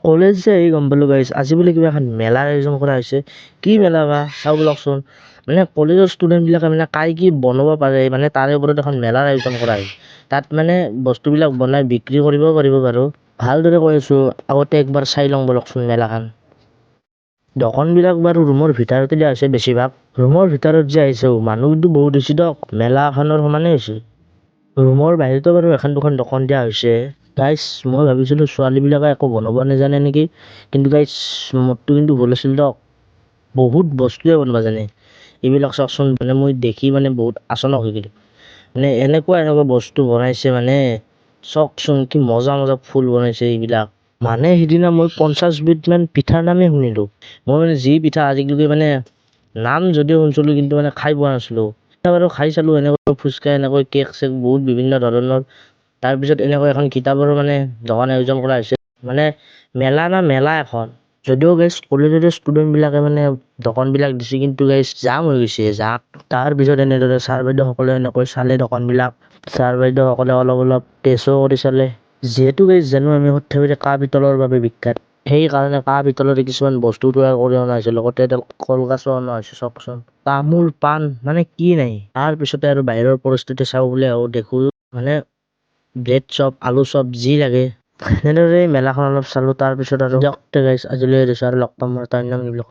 College যে আহি গম পালোঁ গাইজ আজি বোলে কিবা এখন মেলাৰ আয়োজন কৰা হৈছে। কি মেলা বা চাওঁ ব'লকচোন। মানে কলেজৰ ষ্টুডেণ্টবিলাকে মানে কাই কি বনাব পাৰে মানে তাৰে ওপৰত এখন মেলাৰ আয়োজন কৰা হৈছে। তাত মানে বস্তুবিলাক বনাই বিক্ৰী কৰিব পাৰিব বাৰু। ভালদৰে কৈ আছোঁ আগতে একবাৰ চাই লওঁ ব'লকচোন মেলাখন। দোকানবিলাক বাৰু ৰুমৰ ভিতৰতে দিয়া হৈছে বেছিভাগ। ৰুমৰ ভিতৰত যে আহিছে মানুহ কিন্তু বহুত হৈছে দিয়ক, মেলাখনৰ সমানে হৈছে। ৰুমৰ বাহিৰতো বাৰু এখন দুখন দোকান দিয়া হৈছে। গাইজ মই ভাবিছিলোঁ ছোৱালীবিলাকে একো বনাব নাজানে নেকি, কিন্তু গাইজ মোৰটো কিন্তু ভুল আছিল দিয়ক। বহুত বস্তুৱে বনাব জানে। এইবিলাক চাওকচোন মানে মই দেখি মানে বহুত আচৰিত হৈ গ'লোঁ। মানে এনেকুৱা বস্তু বনাইছে মানে চাওকচোন কি মজা মজা ফুল বনাইছে এইবিলাক। মানে সিদিনা মই 50 বিধমান পিঠাৰ নামেই শুনিলোঁ। মই মানে যি পিঠা আজিলৈকে মানে নাম যদিও শুনিছিলোঁ কিন্তু মানে খাই পোৱা নাছিলোঁ। এতিয়া বাৰু খাই চালোঁ এনেকৈ ফুচকা এনেকৈ কেক চেক বহুত বিভিন্ন ধৰণৰ। তাৰপিছত এনেকৈ এখন কিতাপৰ মানে দোকান আয়োজন কৰা হৈছে। মানে মেলা না মেলা এখন। যদিও গাইজ কলেজৰ ষ্টুডেণ্টবিলাকে মানে দোকানবিলাক দিছে কিন্তু গাইজ জাম হৈ গৈছে জাম। তাৰপিছত এনেদৰে ছাৰ বাইদেউসকলে এনেকৈ চালে দোকানবিলাক। ছাৰ বাইদেউসকলে অলপ টেষ্টো কৰি চালে। যিহেতু গাইজ জানো আমি সৰ্থেবাৰী কাঁহ পিতলৰ বাবে বিখ্যাত। সেইকাৰণে কাঁহ পিতলৰে কিছুমান বস্তু তৈয়াৰ কৰি অনা হৈছে, লগতে এডাল কলগছো অনা হৈছে চাওকচোন। তামোল পাণ মানে কি নাই। তাৰপিছতে আৰু বাহিৰৰ পৰিস্থিতি চাওঁ বুলি আহোঁ দেখোঁ মানে ব্ৰেড চপ, আলু চপ যি লাগে। এনেদৰে মেলাখন অলপ চালোঁ তাৰপিছত আৰু দিয়ক তে গাইজ আজিলৈ এৰিছোঁ আৰু লগ পাম মই এটা অন্য ভিডিঅ'ত।